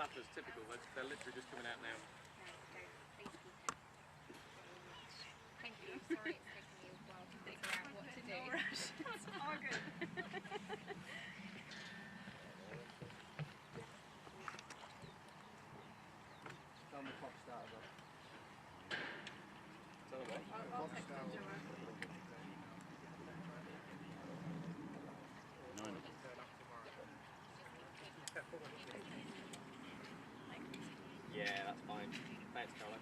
lappers, typical. They're literally just coming out now. Thank you. Sorry it's taken me a while to figure out what to do. No rush. It's all good. Tell me pop start as well. Tell them what? I'll text them, Joanne. Yeah, that's fine. Thanks, Caroline.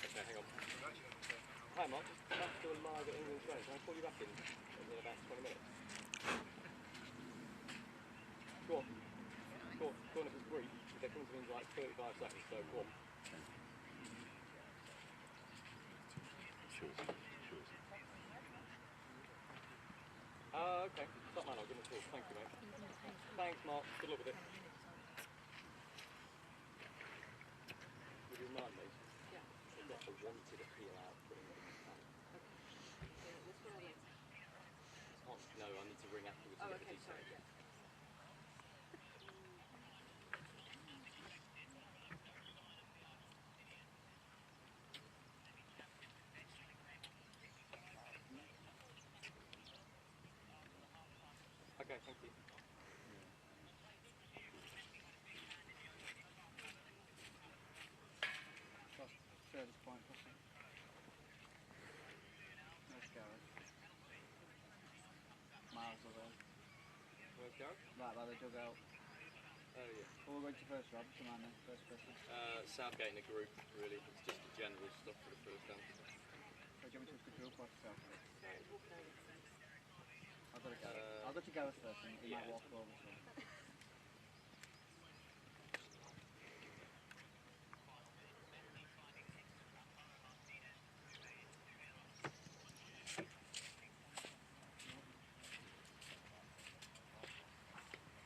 Okay, hang on. Hi, Mark. I'm still live at England Train. Can I call you back in about 20 minutes? Go on. Go on, if it's brief. They're coming to me in like 35 seconds, so go on. Sure. Okay. Stop, man. I'll give him a call. Thank you, mate. Thanks, Mark. Good luck with it. Would you remind me? Yeah. They've got a wanted appeal out for him in the tank. This one or this? No, I need to ring afterwards to Oh, get the okay, details. sorry, yeah. Okay, thank you. Furthest point possible. There's Gareth. Miles away. Where's Gareth? Right by the dugout. Oh, yeah. Who are we going to first, Rob? Come on then, first person. Southgate in a group, really. It's just the general stuff for the first answer. So do you want me to just the group or Southgate? I'll go to Gareth first and he might walk over to him.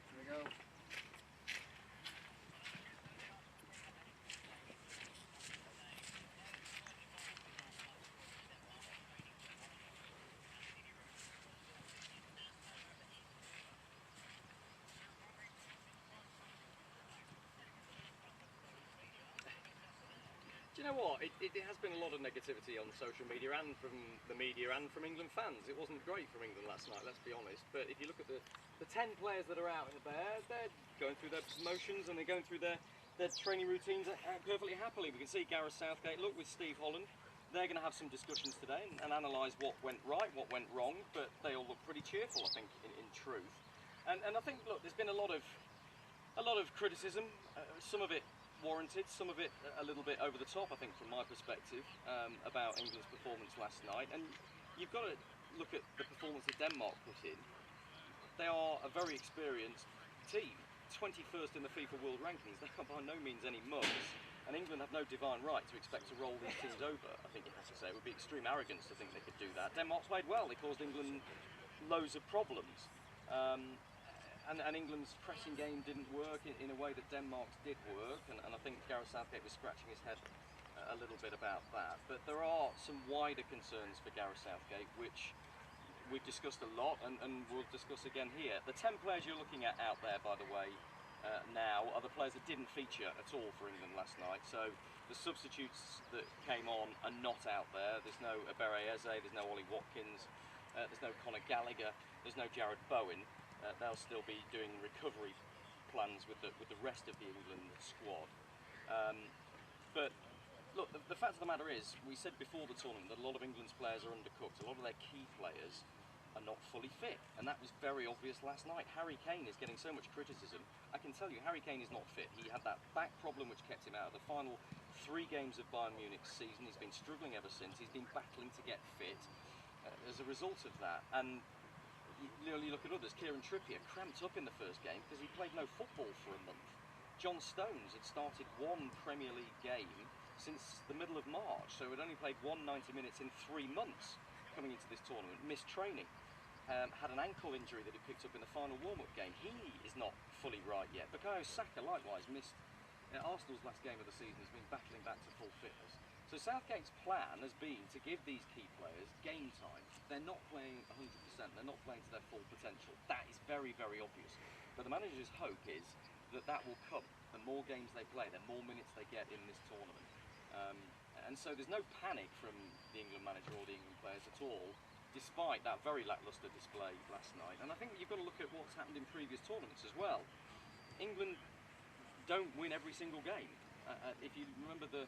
Here we go. Do you know what? It has been a lot of negativity on social media and from the media and from England fans. It wasn't great from England last night, let's be honest. But if you look at the 10 players that are out there, they're going through their motions and they're going through their training routines perfectly happily. We can see Gareth Southgate, look, with Steve Holland. They're going to have some discussions today and analyse what went right, what went wrong, but they all look pretty cheerful, I think, in truth. And I think, look, there's been a lot of criticism, some of it warranted, some of it a little bit over the top, I think, from my perspective, about England's performance last night. And you've got to look at the performance that Denmark put in. They are a very experienced team, 21st in the FIFA World Rankings. They are by no means any mugs, and England have no divine right to expect to roll these teams over, I think you have to say. It would be extreme arrogance to think they could do that. Denmark played well, they caused England loads of problems. And England's pressing game didn't work in a way that Denmark's did work, and I think Gareth Southgate was scratching his head a little bit about that. But there are some wider concerns for Gareth Southgate, which we've discussed a lot and we'll discuss again here. The 10 players you're looking at out there, by the way, now are the players that didn't feature at all for England last night. So the substitutes that came on are not out there. There's no Ebere Eze, there's no Ollie Watkins, there's no Conor Gallagher, there's no Jared Bowen. They'll still be doing recovery plans with the rest of the England squad. But look, the fact of the matter is, we said before the tournament that a lot of England's players are undercooked. A lot of their key players are not fully fit, and that was very obvious last night. Harry Kane is getting so much criticism. I can tell you, Harry Kane is not fit. He had that back problem which kept him out of the final 3 games of Bayern Munich's season. He's been struggling ever since. He's been battling to get fit as a result of that. And you look at others. Kieran Trippier cramped up in the first game because he played no football for a month. John Stones had started 1 Premier League game since the middle of March, so had only played 90 minutes in 3 months coming into this tournament, missed training. had an ankle injury that he picked up in the final warm-up game. He is not fully right yet. Bukayo Saka likewise missed Arsenal's last game of the season. He's been battling back to full fitness. So Southgate's plan has been to give these key players game time. They're not playing 100%, they're not playing to their full potential. That is very, very obvious. But the manager's hope is that that will come. The more games they play, the more minutes they get in this tournament. And so there's no panic from the England manager or the England players at all, despite that very lacklustre display last night. And I think you've got to look at what's happened in previous tournaments as well. England don't win every single game. If you remember the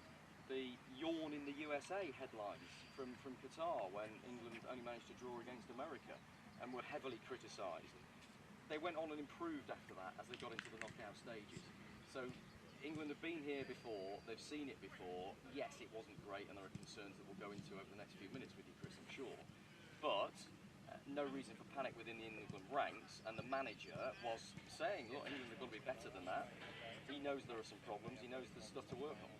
yawn in the USA headlines from Qatar when England only managed to draw against America and were heavily criticised. They went on and improved after that as they got into the knockout stages. So England have been here before, they've seen it before. Yes, it wasn't great and there are concerns that we'll go into over the next few minutes with you, Chris, I'm sure. But no reason for panic within the England ranks, and the manager was saying, look, England are going to be better than that. He knows there are some problems, he knows there's stuff to work on.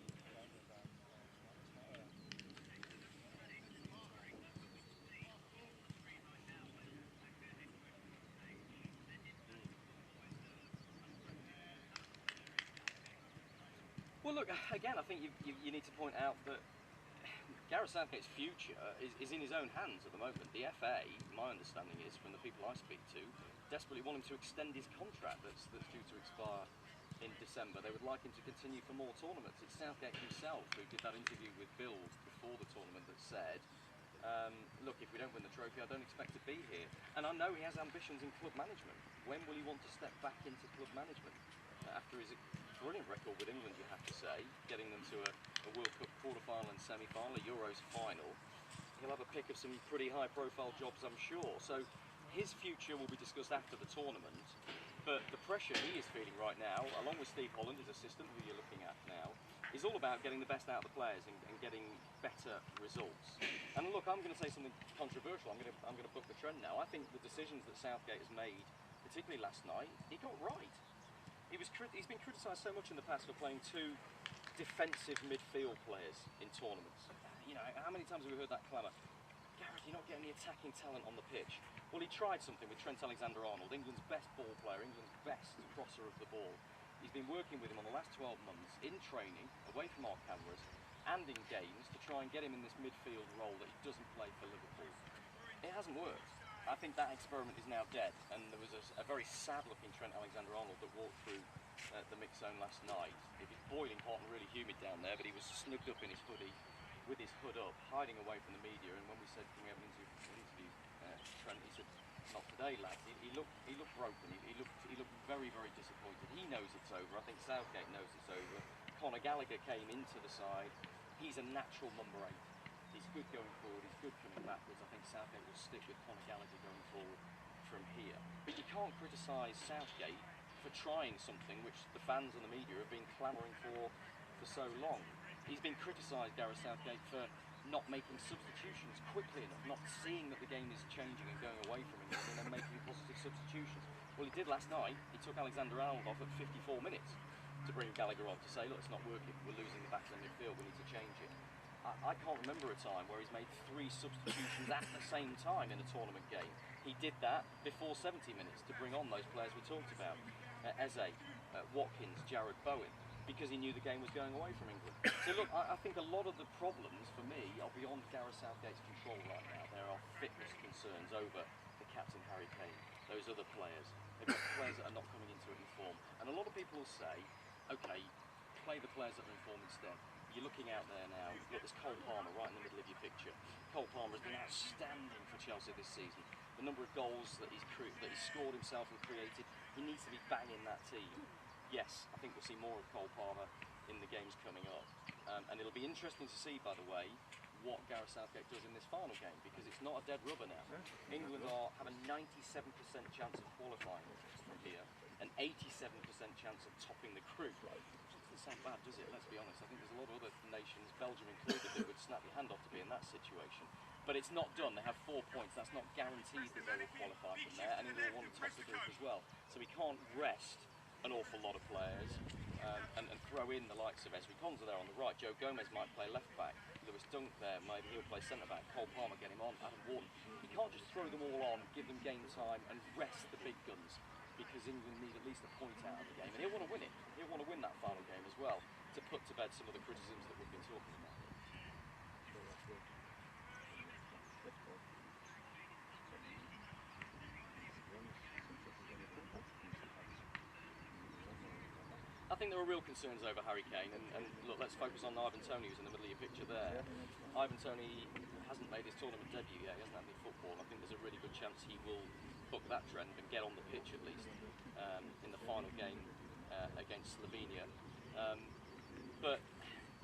Well, look, again, I think you need to point out that Gareth Southgate's future is in his own hands at the moment. The FA, my understanding is, from the people I speak to, desperately want him to extend his contract that's due to expire in December. They would like him to continue for more tournaments. It's Southgate himself who did that interview with Bill before the tournament that said, look, if we don't win the trophy, I don't expect to be here. And I know he has ambitions in club management. When will he want to step back into club management? After his brilliant record with England, you have to say, getting them to a World Cup quarter-final and semi-final, a Euros final, he'll have a pick of some pretty high-profile jobs, I'm sure. So his future will be discussed after the tournament, but the pressure he is feeling right now, along with Steve Holland, his assistant, who you're looking at now, is all about getting the best out of the players and getting better results. And look, I'm going to say something controversial. I'm going to book the trend now. I think the decisions that Southgate has made, particularly last night, he got right. He's been criticised so much in the past for playing two defensive midfield players in tournaments. You know, how many times have we heard that clamour? Gareth, you're not getting the attacking talent on the pitch. Well, he tried something with Trent Alexander-Arnold, England's best ball player, England's best crosser of the ball. He's been working with him on the last 12 months in training, away from our cameras, and in games to try and get him in this midfield role that he doesn't play for Liverpool. It hasn't worked. I think that experiment is now dead, and there was a very sad-looking Trent Alexander-Arnold that walked through the mix zone last night. It was boiling hot and really humid down there, but he was snugged up in his hoodie, with his hood up, hiding away from the media. And when we said, can we have an interview Trent, he said, not today, lads. He looked broken. He looked very, very disappointed. He knows it's over. I think Southgate knows it's over. Conor Gallagher came into the side. He's a natural number 8. He's good going forward, he's good coming backwards. I think Southgate will stick with Conor Gallagher going forward from here. But you can't criticise Southgate for trying something which the fans and the media have been clamouring for so long. He's been criticised, Gareth Southgate, for not making substitutions quickly enough, not seeing that the game is changing and going away from England and then making positive substitutions. Well, he did last night. He took Alexander-Arnold off at 54 minutes to bring Gallagher on to say, look, it's not working, we're losing the battle in midfield, we need to change it. I can't remember a time where he's made 3 substitutions at the same time in a tournament game. He did that before 70 minutes to bring on those players we talked about. Eze, Watkins, Jared Bowen, because he knew the game was going away from England. So look, I think a lot of the problems for me are beyond Gareth Southgate's control right now. There are fitness concerns over the captain Harry Kane, those other players. They've got players that are not coming into it in form. And a lot of people will say, okay, play the players that are in form instead. You're looking out there now, look, there's Cole Palmer right in the middle of your picture. Cole Palmer has been outstanding for Chelsea this season. The number of goals that he's scored himself and created, he needs to be banging that team. Yes, I think we'll see more of Cole Palmer in the games coming up. And it'll be interesting to see, by the way, what Gareth Southgate does in this final game, because it's not a dead rubber now. England have a 97% chance of qualifying from here, an 87% chance of topping the group. Doesn't sound bad, does it? Let's be honest. I think there's a lot of other nations, Belgium included, that would snap your hand off to be in that situation. But it's not done. They have 4 points. That's not guaranteed that they will qualify from there, and England will want to top the group as well. So we can't rest an awful lot of players and throw in the likes of Ezri Konsa there on the right. Joe Gomez might play left back. Lewis Dunk there, maybe he'll play centre-back, Cole Palmer get him on, Adam Wharton. You can't just throw them all on, give them game time and rest the big guns, because England need at least a point out of the game, and he'll want to win it. He'll want to win that final game as well, to put to bed some of the criticisms that we've been talking about. I think there are real concerns over Harry Kane, and look, let's focus on Ivan Toney, who's in the middle of your picture there. Ivan Toney hasn't made his tournament debut yet, he hasn't had any football. I think there's a really good chance he will buck that trend and get on the pitch at least in the final game against Slovenia. But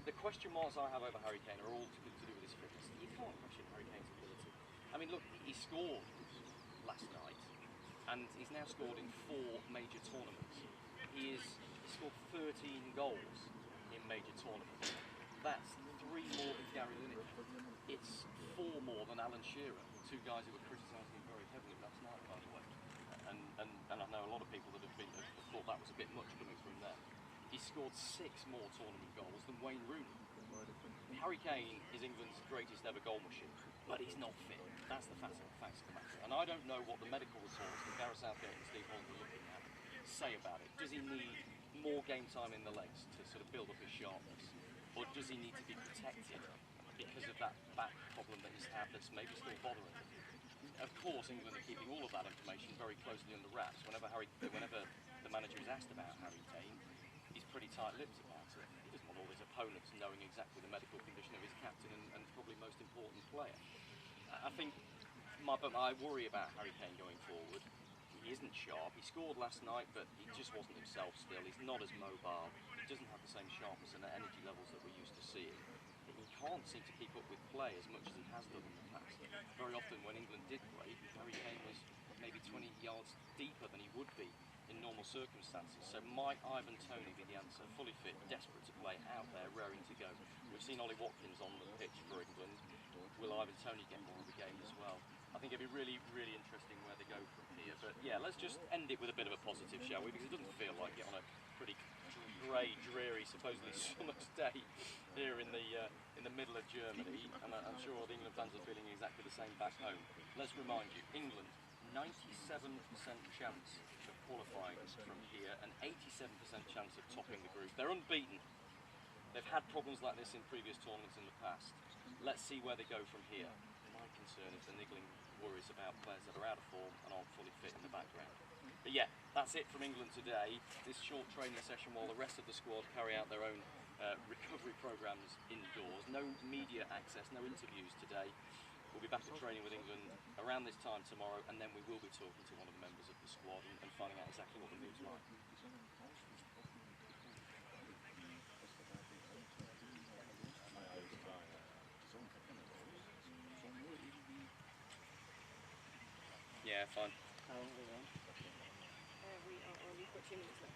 the question marks I have over Harry Kane are all to do with his fitness. You can't question Harry Kane's ability. I mean, look, he scored last night, and he's now scored in 4 major tournaments. He scored 13 goals in major tournaments. That's 3 more than Gary Lineker. It's 4 more than Alan Shearer, 2 guys who were criticising him very heavily last night, by the way. And I know a lot of people that have thought that was a bit much coming from them. He scored 6 more tournament goals than Wayne Rooney. Harry Kane is England's greatest ever goal machine, but he's not fit. That's the facts of the matter. And I don't know what the medical reports that Gareth Southgate and Steve Holland are looking at say about it. Does he need more game time in the legs to sort of build up his sharpness? Or does he need to be protected because of that back problem that he's had that's maybe still bothering him? Of course, England are keeping all of that information very closely under wraps. Whenever the manager is asked about Harry Kane, he's pretty tight-lipped about it. He doesn't want all his opponents knowing exactly the medical condition of his captain and probably most important player. I think I worry about Harry Kane going forward. He isn't sharp. He scored last night, but he just wasn't himself still. He's not as mobile. He doesn't have the same sharpness and energy levels that we're used to seeing. He can't seem to keep up with play as much as he has done in the past. Very often when England did play, Harry Kane was maybe 20 yards deeper than he would be in normal circumstances. So might Ivan Toney be the answer? Fully fit, desperate to play, out there, raring to go. We've seen Ollie Watkins on the pitch for England. Will Ivan Toney get more of a game as well? I think it'd be really, really interesting where they go from here. But yeah, let's just end it with a bit of a positive, shall we? Because it doesn't feel like it on a pretty grey, dreary, supposedly summer's day here in the middle of Germany. And I'm sure the England fans are feeling exactly the same back home. Let's remind you, England, 97% chance of qualifying from here and 87% chance of topping the group. They're unbeaten. They've had problems like this in previous tournaments in the past. Let's see where they go from here. My concern is the niggling worries about players that are out of form and aren't fully fit in the background. But yeah, that's it from England today. This short training session while the rest of the squad carry out their own recovery programmes indoors. No media access, no interviews today. We'll be back at training with England around this time tomorrow, and then we will be talking to one of the members of the squad and finding out exactly what the mood's like. Yeah, fine. How long are we on? We are on, we've got 2 minutes left.